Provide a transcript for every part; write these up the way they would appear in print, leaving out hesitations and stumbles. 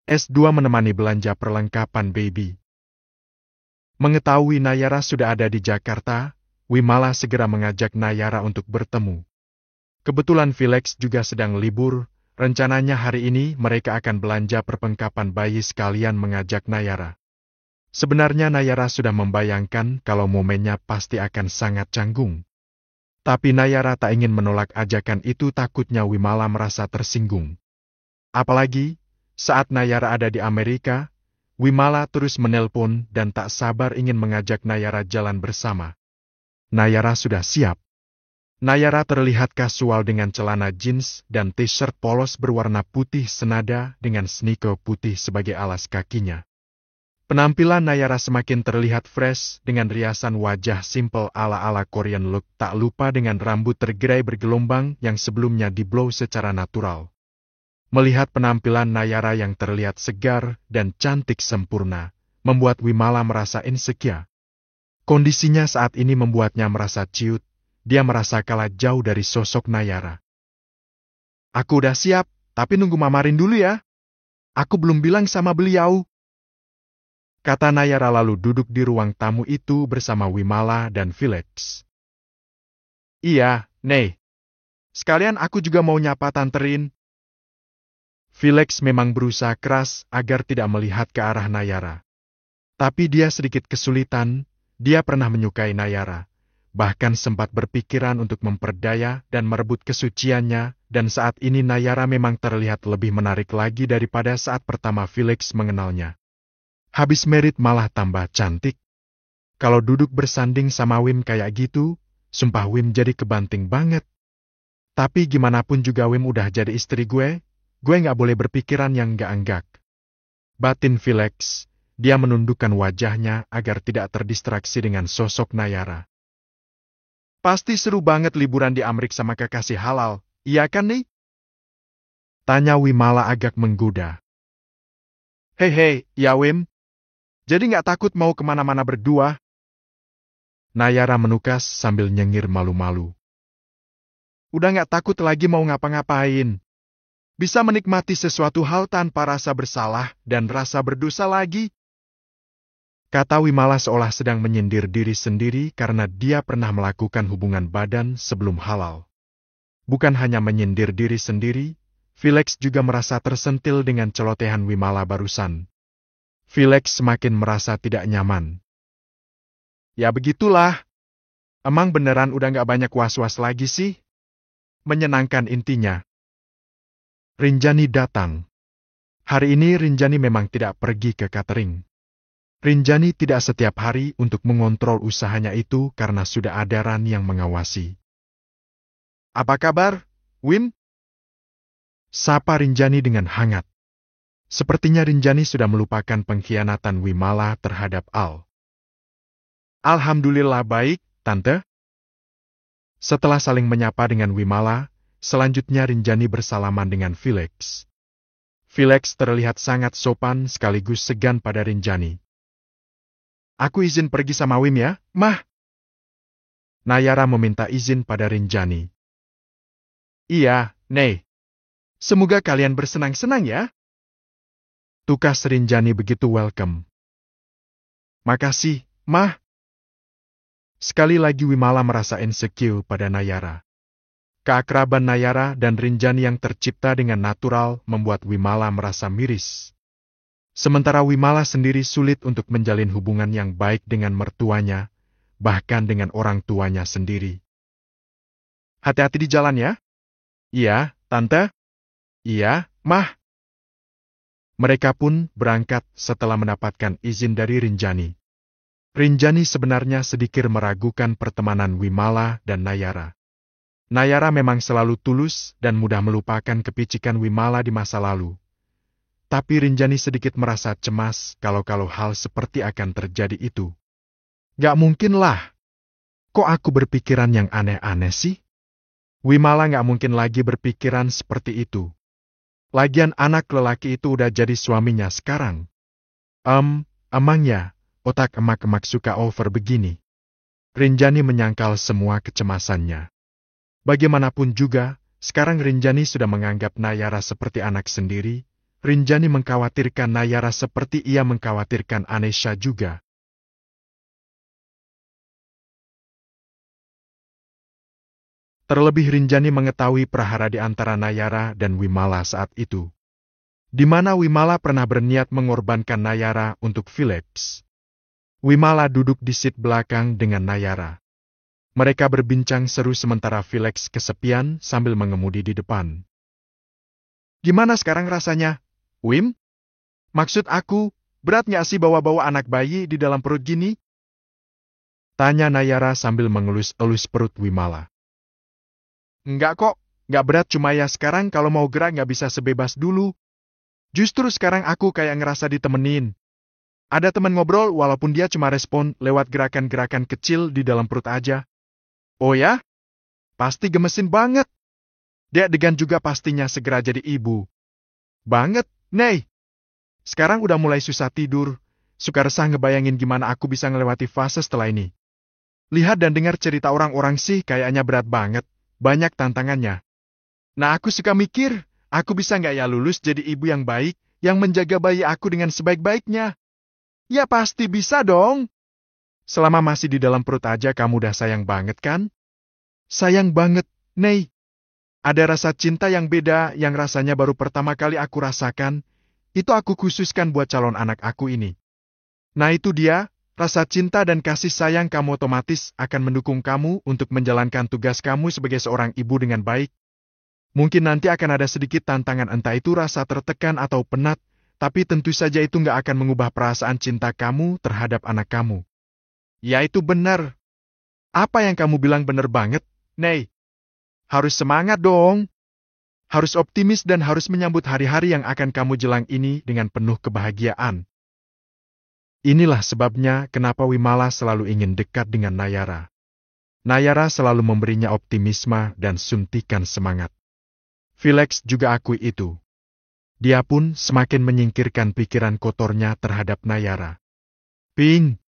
S2 menemani belanja perlengkapan baby. Mengetahui Nayara sudah ada di Jakarta, Wimala segera mengajak Nayara untuk bertemu. Kebetulan Felix juga sedang libur, rencananya hari ini mereka akan belanja perlengkapan bayi sekalian mengajak Nayara. Sebenarnya Nayara sudah membayangkan kalau momennya pasti akan sangat canggung. Tapi Nayara tak ingin menolak ajakan itu, takutnya Wimala merasa tersinggung. Apalagi, saat Nayara ada di Amerika, Wimala terus menelpon dan tak sabar ingin mengajak Nayara jalan bersama. Nayara sudah siap. Nayara terlihat kasual dengan celana jeans dan t-shirt polos berwarna putih senada dengan sneaker putih sebagai alas kakinya. Penampilan Nayara semakin terlihat fresh dengan riasan wajah simple ala-ala Korean look, tak lupa dengan rambut tergerai bergelombang yang sebelumnya di-blow secara natural. Melihat penampilan Nayara yang terlihat segar dan cantik sempurna, membuat Wimala merasa insecure. Kondisinya saat ini membuatnya merasa ciut, dia merasa kalah jauh dari sosok Nayara. Aku udah siap, tapi nunggu mamarin dulu ya. Aku belum bilang sama beliau. Kata Nayara lalu duduk di ruang tamu itu bersama Wimala dan Felix. Iya, Nek. Sekalian aku juga mau nyapa Tante Rin. Felix memang berusaha keras agar tidak melihat ke arah Nayara. Tapi dia sedikit kesulitan, dia pernah menyukai Nayara. Bahkan sempat berpikiran untuk memperdaya dan merebut kesuciannya, dan saat ini Nayara memang terlihat lebih menarik lagi daripada saat pertama Felix mengenalnya. Habis merit malah tambah cantik. Kalau duduk bersanding sama Wim kayak gitu, sumpah Wim jadi kebanting banget. Tapi gimana pun juga Wim udah jadi istri gue nggak boleh berpikiran yang enggak-enggak. Batin Felix, dia menundukkan wajahnya agar tidak terdistraksi dengan sosok Nayara. Pasti seru banget liburan di Amerika sama kekasih halal, iya kan nih? Tanya Wimala agak menggoda. Hei, ya Wim. Jadi nggak takut mau kemana-mana berdua? Nayara menukas sambil nyengir malu-malu. Udah nggak takut lagi mau ngapa-ngapain. Bisa menikmati sesuatu hal tanpa rasa bersalah dan rasa berdosa lagi. Kata Wimala seolah sedang menyindir diri sendiri karena dia pernah melakukan hubungan badan sebelum halal. Bukan hanya menyindir diri sendiri, Felix juga merasa tersentil dengan celotehan Wimala barusan. Felix semakin merasa tidak nyaman. Ya begitulah. Emang beneran udah gak banyak was-was lagi sih? Menyenangkan intinya. Rinjani datang. Hari ini Rinjani memang tidak pergi ke catering. Rinjani tidak setiap hari untuk mengontrol usahanya itu karena sudah ada Ran yang mengawasi. Apa kabar, Wim? Sapa Rinjani dengan hangat. Sepertinya Rinjani sudah melupakan pengkhianatan Wimala terhadap Al. Alhamdulillah baik, Tante. Setelah saling menyapa dengan Wimala, selanjutnya Rinjani bersalaman dengan Felix. Felix terlihat sangat sopan sekaligus segan pada Rinjani. Aku izin pergi sama Wim ya, Mah. Nayara meminta izin pada Rinjani. Iya, Nek. Semoga kalian bersenang-senang ya. Tukas Rinjani begitu welcome. Makasih, Mah. Sekali lagi Wimala merasa insecure pada Nayara. Keakraban Nayara dan Rinjani yang tercipta dengan natural membuat Wimala merasa miris. Sementara Wimala sendiri sulit untuk menjalin hubungan yang baik dengan mertuanya, bahkan dengan orang tuanya sendiri. Hati-hati di jalan ya. Iya, Tante. Iya, Mah. Mereka pun berangkat setelah mendapatkan izin dari Rinjani. Rinjani sebenarnya sedikit meragukan pertemanan Wimala dan Nayara. Nayara memang selalu tulus dan mudah melupakan kepicikan Wimala di masa lalu. Tapi Rinjani sedikit merasa cemas kalau hal seperti akan terjadi itu. Gak mungkin lah. Kok aku berpikiran yang aneh-aneh sih? Wimala gak mungkin lagi berpikiran seperti itu. Lagian anak lelaki itu udah jadi suaminya sekarang. Emangnya, otak emak-emak suka over begini. Rinjani menyangkal semua kecemasannya. Bagaimanapun juga, sekarang Rinjani sudah menganggap Nayara seperti anak sendiri. Rinjani mengkhawatirkan Nayara seperti ia mengkhawatirkan Anesha juga. Terlebih Rinjani mengetahui prahara di antara Nayara dan Wimala saat itu. Di mana Wimala pernah berniat mengorbankan Nayara untuk Philips. Wimala duduk di seat belakang dengan Nayara. Mereka berbincang seru sementara Felix kesepian sambil mengemudi di depan. Gimana sekarang rasanya, Wim? Maksud aku, berat nggak sih bawa-bawa anak bayi di dalam perut gini? Tanya Nayara sambil mengelus-elus perut Wimala. Enggak kok, nggak berat, cuma ya sekarang kalau mau gerak nggak bisa sebebas dulu. Justru sekarang aku kayak ngerasa ditemenin. Ada teman ngobrol walaupun dia cuma respon lewat gerakan-gerakan kecil di dalam perut aja. Oh ya? Pasti gemesin banget. Dek Degan juga pastinya segera jadi ibu. Banget, Nei. Sekarang udah mulai susah tidur. Suka resah ngebayangin gimana aku bisa ngelewati fase setelah ini. Lihat dan dengar cerita orang-orang sih kayaknya berat banget. Banyak tantangannya. Nah aku suka mikir, aku bisa nggak ya lulus jadi ibu yang baik, yang menjaga bayi aku dengan sebaik-baiknya? Ya pasti bisa dong. Selama masih di dalam perut aja kamu udah sayang banget kan? Sayang banget, Nei. Ada rasa cinta yang beda yang rasanya baru pertama kali aku rasakan. Itu aku khususkan buat calon anak aku ini. Nah itu dia, rasa cinta dan kasih sayang kamu otomatis akan mendukung kamu untuk menjalankan tugas kamu sebagai seorang ibu dengan baik. Mungkin nanti akan ada sedikit tantangan entah itu rasa tertekan atau penat, tapi tentu saja itu nggak akan mengubah perasaan cinta kamu terhadap anak kamu. Ya itu benar. Apa yang kamu bilang benar banget, Nei. Harus semangat dong. Harus optimis dan harus menyambut hari-hari yang akan kamu jelang ini dengan penuh kebahagiaan. Inilah sebabnya kenapa Wimala selalu ingin dekat dengan Nayara. Nayara selalu memberinya optimisme dan suntikan semangat. Felix juga akui itu. Dia pun semakin menyingkirkan pikiran kotornya terhadap Nayara. Ping!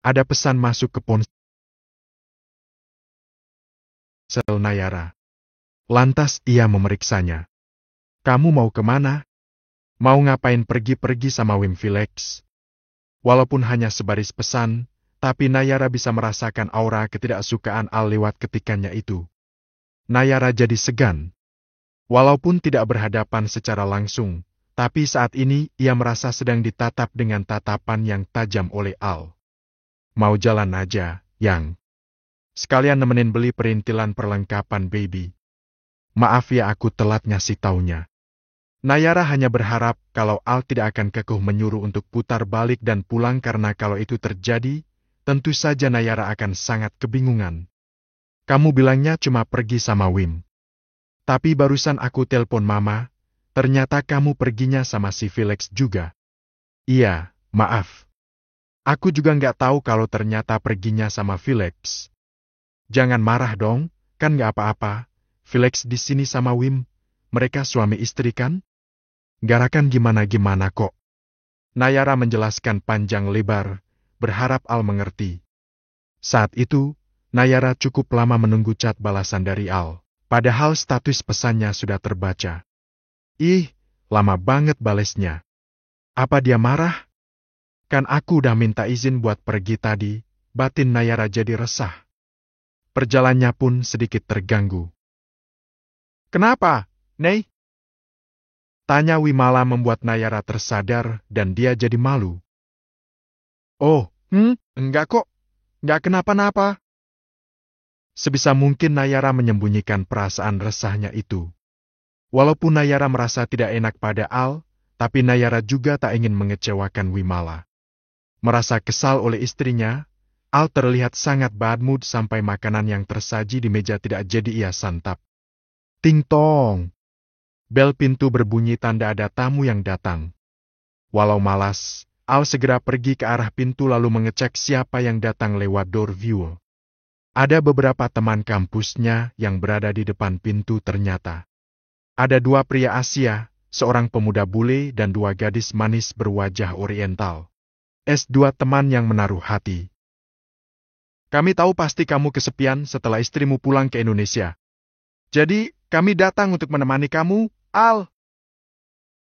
Ada pesan masuk ke ponsel Nayara. Lantas ia memeriksanya. Kamu mau kemana? Mau ngapain pergi-pergi sama Wim Felix? Walaupun hanya sebaris pesan, tapi Nayara bisa merasakan aura ketidaksukaan Al lewat ketikannya itu. Nayara jadi segan. Walaupun tidak berhadapan secara langsung, tapi saat ini ia merasa sedang ditatap dengan tatapan yang tajam oleh Al. Mau jalan aja, Yang. Sekalian nemenin beli perintilan perlengkapan baby. Maaf ya aku telat ngasih taunya. Nayara hanya berharap kalau Al tidak akan kekeh menyuruh untuk putar balik dan pulang karena kalau itu terjadi, tentu saja Nayara akan sangat kebingungan. Kamu bilangnya cuma pergi sama Wim. Tapi barusan aku telepon Mama, ternyata kamu perginya sama si Felix juga. Iya, maaf. Aku juga nggak tahu kalau ternyata perginya sama Felix. Jangan marah dong, kan nggak apa-apa. Felix di sini sama Wim, mereka suami istri kan? Garakan gimana-gimana kok. Nayara menjelaskan panjang lebar, berharap Al mengerti. Saat itu, Nayara cukup lama menunggu chat balasan dari Al, padahal status pesannya sudah terbaca. Ih, lama banget balesnya. Apa dia marah? Kan aku udah minta izin buat pergi tadi, batin Nayara jadi resah. Perjalanannya pun sedikit terganggu. Kenapa, Nei? Tanya Wimala membuat Nayara tersadar dan dia jadi malu. Oh, enggak kok. Enggak kenapa-napa. Sebisa mungkin Nayara menyembunyikan perasaan resahnya itu. Walaupun Nayara merasa tidak enak pada Al, tapi Nayara juga tak ingin mengecewakan Wimala. Merasa kesal oleh istrinya, Al terlihat sangat bad mood sampai makanan yang tersaji di meja tidak jadi ia santap. Ting tong. Bel pintu berbunyi tanda ada tamu yang datang. Walau malas, Al segera pergi ke arah pintu lalu mengecek siapa yang datang lewat door view. Ada beberapa teman kampusnya yang berada di depan pintu ternyata. Ada dua pria Asia, seorang pemuda bule dan dua gadis manis berwajah oriental. Dua teman yang menaruh hati. Kami tahu pasti kamu kesepian setelah istrimu pulang ke Indonesia. Jadi, kami datang untuk menemani kamu, Al.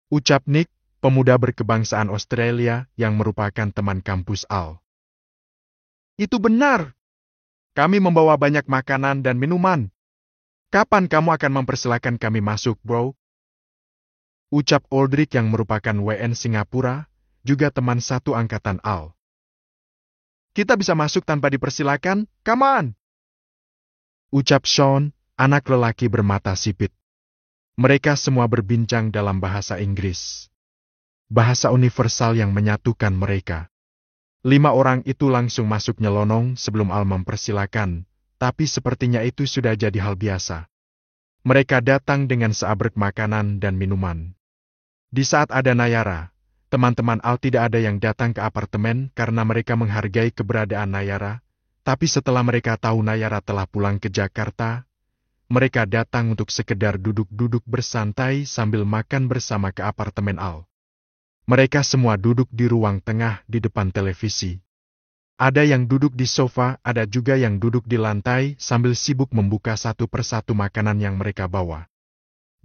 Ucap Nick, pemuda berkebangsaan Australia yang merupakan teman kampus Al. Itu benar. Kami membawa banyak makanan dan minuman. Kapan kamu akan mempersilahkan kami masuk, bro? Ucap Aldrich yang merupakan WN Singapura, juga teman satu angkatan Al. Kita bisa masuk tanpa dipersilakan, come on! Ucap Sean, anak lelaki bermata sipit. Mereka semua berbincang dalam bahasa Inggris. Bahasa universal yang menyatukan mereka. 5 orang itu langsung masuk nyelonong sebelum Al mempersilakan, tapi sepertinya itu sudah jadi hal biasa. Mereka datang dengan seabrek makanan dan minuman. Di saat ada Nayara, teman-teman Al tidak ada yang datang ke apartemen karena mereka menghargai keberadaan Nayara, tapi setelah mereka tahu Nayara telah pulang ke Jakarta, mereka datang untuk sekedar duduk-duduk bersantai sambil makan bersama ke apartemen Al. Mereka semua duduk di ruang tengah di depan televisi. Ada yang duduk di sofa, ada juga yang duduk di lantai sambil sibuk membuka satu persatu makanan yang mereka bawa.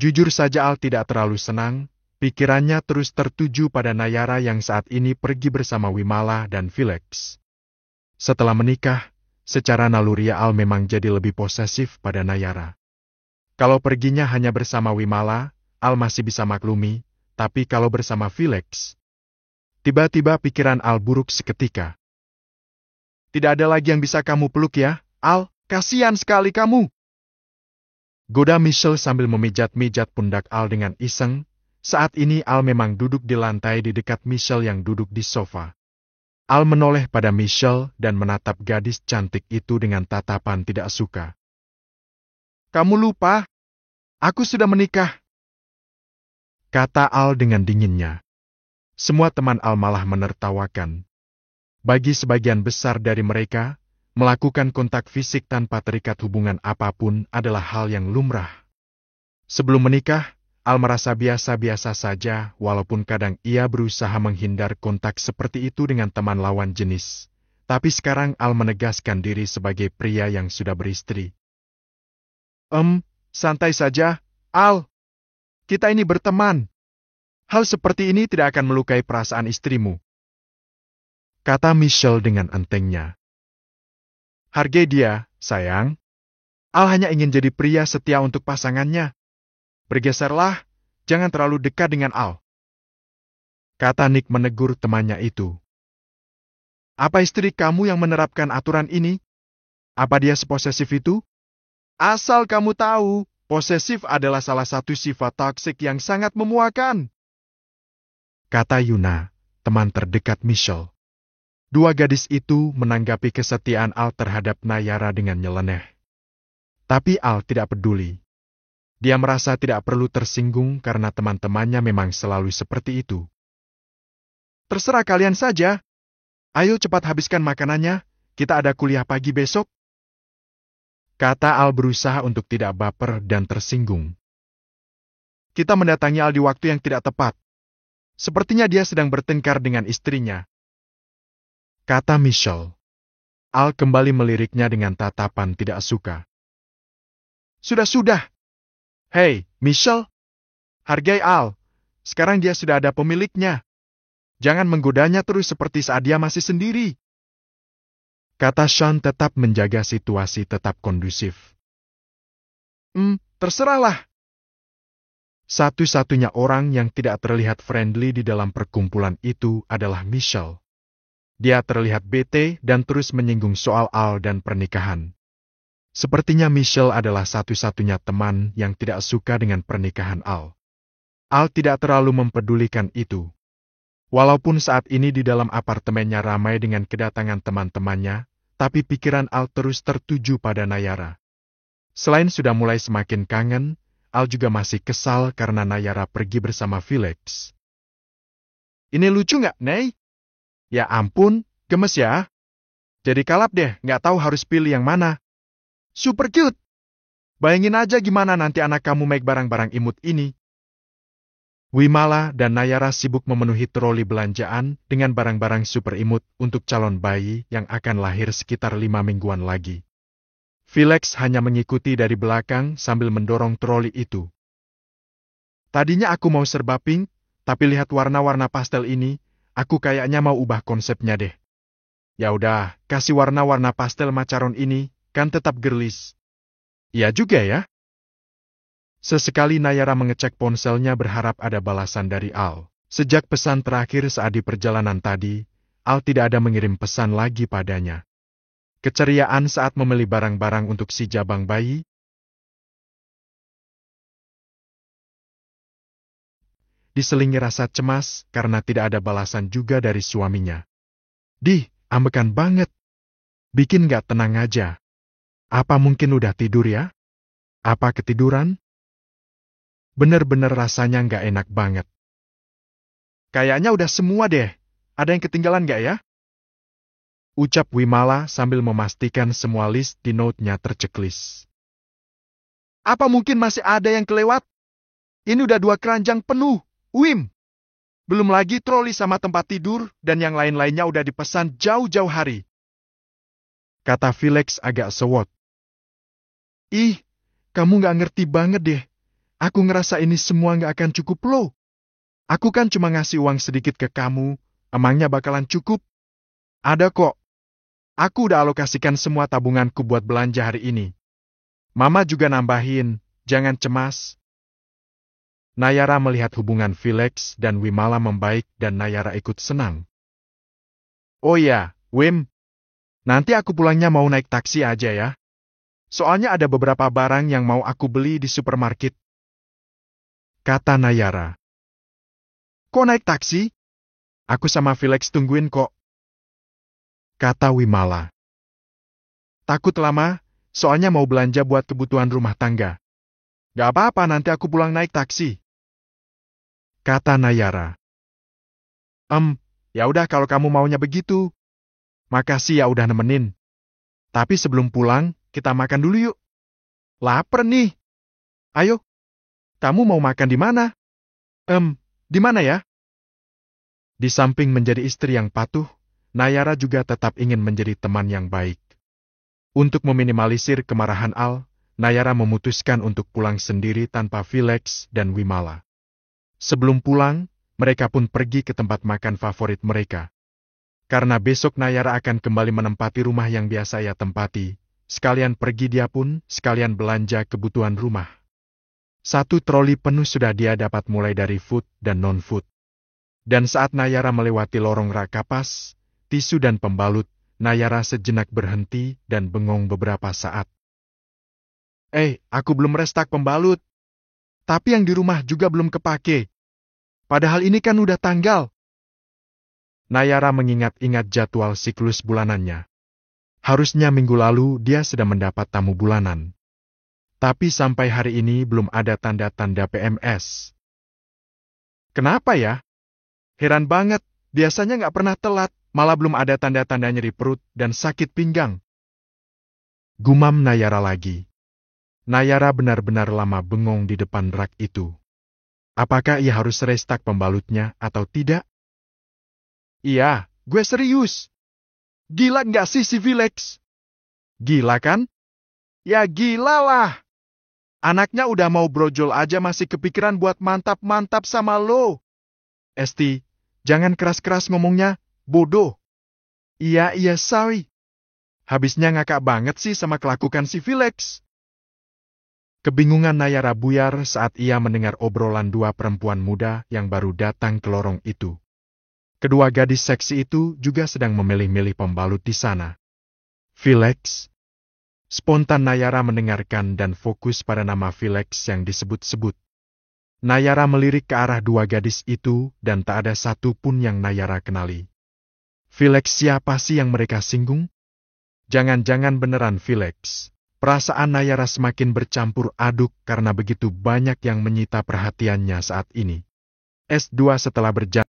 Jujur saja Al tidak terlalu senang, pikirannya terus tertuju pada Nayara yang saat ini pergi bersama Wimala dan Felix. Setelah menikah, secara naluriah Al memang jadi lebih posesif pada Nayara. Kalau perginya hanya bersama Wimala, Al masih bisa maklumi, tapi kalau bersama Felix, tiba-tiba pikiran Al buruk seketika. Tidak ada lagi yang bisa kamu peluk ya, Al, kasihan sekali kamu. Goda Michelle sambil memijat-mijat pundak Al dengan iseng, saat ini Al memang duduk di lantai di dekat Michelle yang duduk di sofa. Al menoleh pada Michelle dan menatap gadis cantik itu dengan tatapan tidak suka. Kamu lupa? Aku sudah menikah. Kata Al dengan dinginnya. Semua teman Al malah menertawakan. Bagi sebagian besar dari mereka, melakukan kontak fisik tanpa terikat hubungan apapun adalah hal yang lumrah. Sebelum menikah, Al merasa biasa-biasa saja walaupun kadang ia berusaha menghindar kontak seperti itu dengan teman lawan jenis. Tapi sekarang Al menegaskan diri sebagai pria yang sudah beristri. Santai saja, Al. Kita ini berteman. Hal seperti ini tidak akan melukai perasaan istrimu. Kata Michelle dengan entengnya. Hargai dia, sayang. Al hanya ingin jadi pria setia untuk pasangannya. Bergeserlah, jangan terlalu dekat dengan Al. Kata Nick menegur temannya itu. Apa istri kamu yang menerapkan aturan ini? Apa dia seposesif itu? Asal kamu tahu, posesif adalah salah satu sifat toksik yang sangat memuakan. Kata Yuna, teman terdekat Michelle. Dua gadis itu menanggapi kesetiaan Al terhadap Nayara dengan nyeleneh. Tapi Al tidak peduli. Dia merasa tidak perlu tersinggung karena teman-temannya memang selalu seperti itu. Terserah kalian saja. Ayo cepat habiskan makanannya, kita ada kuliah pagi besok. Kata Al berusaha untuk tidak baper dan tersinggung. Kita mendatangi Al di waktu yang tidak tepat. Sepertinya dia sedang bertengkar dengan istrinya. Kata Michelle. Al kembali meliriknya dengan tatapan tidak suka. Sudah. Hei, Michelle. Hargai Al. Sekarang dia sudah ada pemiliknya. Jangan menggodanya terus seperti saat dia masih sendiri. Kata Sean tetap menjaga situasi tetap kondusif. Terserahlah. Satu-satunya orang yang tidak terlihat friendly di dalam perkumpulan itu adalah Michelle. Dia terlihat bete dan terus menyinggung soal Al dan pernikahan. Sepertinya Michelle adalah satu-satunya teman yang tidak suka dengan pernikahan Al. Al tidak terlalu mempedulikan itu. Walaupun saat ini di dalam apartemennya ramai dengan kedatangan teman-temannya, tapi pikiran Al terus tertuju pada Nayara. Selain sudah mulai semakin kangen, Al juga masih kesal karena Nayara pergi bersama Felix. Ini lucu nggak, Nay? Ya ampun, gemes ya. Jadi kalap deh, nggak tahu harus pilih yang mana. Super cute. Bayangin aja gimana nanti anak kamu make barang-barang imut ini. Wimala dan Nayara sibuk memenuhi troli belanjaan dengan barang-barang super imut untuk calon bayi yang akan lahir sekitar 5 mingguan lagi. Felix hanya mengikuti dari belakang sambil mendorong troli itu. Tadinya aku mau serba pink, tapi lihat warna-warna pastel ini, aku kayaknya mau ubah konsepnya deh. Ya udah, kasih warna-warna pastel macaron ini, kan tetap girlish. Iya juga ya. Sesekali Nayara mengecek ponselnya berharap ada balasan dari Al. Sejak pesan terakhir saat di perjalanan tadi, Al tidak ada mengirim pesan lagi padanya. Keceriaan saat membeli barang-barang untuk si jabang bayi, diselingi rasa cemas karena tidak ada balasan juga dari suaminya. Ambekan banget. Bikin gak tenang aja. Apa mungkin udah tidur ya? Apa ketiduran? Bener-bener rasanya gak enak banget. Kayaknya udah semua deh. Ada yang ketinggalan gak ya? Ucap Wimala sambil memastikan semua list di note-nya terchecklist. Apa mungkin masih ada yang kelewat? Ini udah 2 keranjang penuh, Wim. Belum lagi troli sama tempat tidur dan yang lain-lainnya udah dipesan jauh-jauh hari. Kata Felix agak sewot. Kamu gak ngerti banget deh. Aku ngerasa ini semua gak akan cukup loh. Aku kan cuma ngasih uang sedikit ke kamu, emangnya bakalan cukup? Ada kok. Aku udah alokasikan semua tabunganku buat belanja hari ini. Mama juga nambahin, jangan cemas. Nayara melihat hubungan Felix dan Wimala membaik dan Nayara ikut senang. Oh iya, Wim. Nanti aku pulangnya mau naik taksi aja ya. Soalnya ada beberapa barang yang mau aku beli di supermarket. Kata Nayara. Kok naik taksi? Aku sama Felix tungguin kok. Kata Wimala. Takut lama, soalnya mau belanja buat kebutuhan rumah tangga. Gak apa-apa nanti aku pulang naik taksi. Kata Nayara. Ya udah kalau kamu maunya begitu. Makasih ya udah nemenin. Tapi sebelum pulang, kita makan dulu yuk. Laper nih. Ayo. Kamu mau makan di mana? Di mana ya? Di samping menjadi istri yang patuh, Nayara juga tetap ingin menjadi teman yang baik. Untuk meminimalisir kemarahan Al, Nayara memutuskan untuk pulang sendiri tanpa Felix dan Wimala. Sebelum pulang, mereka pun pergi ke tempat makan favorit mereka. Karena besok Nayara akan kembali menempati rumah yang biasa ia tempati, sekalian pergi dia pun, sekalian belanja kebutuhan rumah. 1 troli penuh sudah dia dapat mulai dari food dan non-food. Dan saat Nayara melewati lorong rak kapas, tisu dan pembalut, Nayara sejenak berhenti dan bengong beberapa saat. Aku belum restak pembalut. Tapi yang di rumah juga belum kepake. Padahal ini kan udah tanggal. Nayara mengingat-ingat jadwal siklus bulanannya. Harusnya minggu lalu dia sudah mendapat tamu bulanan. Tapi sampai hari ini belum ada tanda-tanda PMS. Kenapa ya? Heran banget, biasanya nggak pernah telat, malah belum ada tanda-tanda nyeri perut dan sakit pinggang. Gumam Nayara lagi. Nayara benar-benar lama bengong di depan rak itu. Apakah ia harus restak pembalutnya atau tidak? Iya, gue serius. Gila nggak sih si Felix? Gila kan? Ya gila lah. Anaknya udah mau brojol aja masih kepikiran buat mantap-mantap sama lo. Esti, jangan keras-keras ngomongnya, bodoh. Iya, sorry. Habisnya ngakak banget sih sama kelakuan si Felix. Kebingungan Nayara buyar saat ia mendengar obrolan 2 perempuan muda yang baru datang ke lorong itu. Kedua gadis seksi itu juga sedang memilih-milih pembalut di sana. Felix? Spontan Nayara mendengarkan dan fokus pada nama Felix yang disebut-sebut. Nayara melirik ke arah 2 gadis itu dan tak ada satu pun yang Nayara kenali. Felix siapa sih yang mereka singgung? Jangan-jangan beneran Felix. Perasaan Nayara semakin bercampur aduk karena begitu banyak yang menyita perhatiannya saat ini. S2 setelah berjalan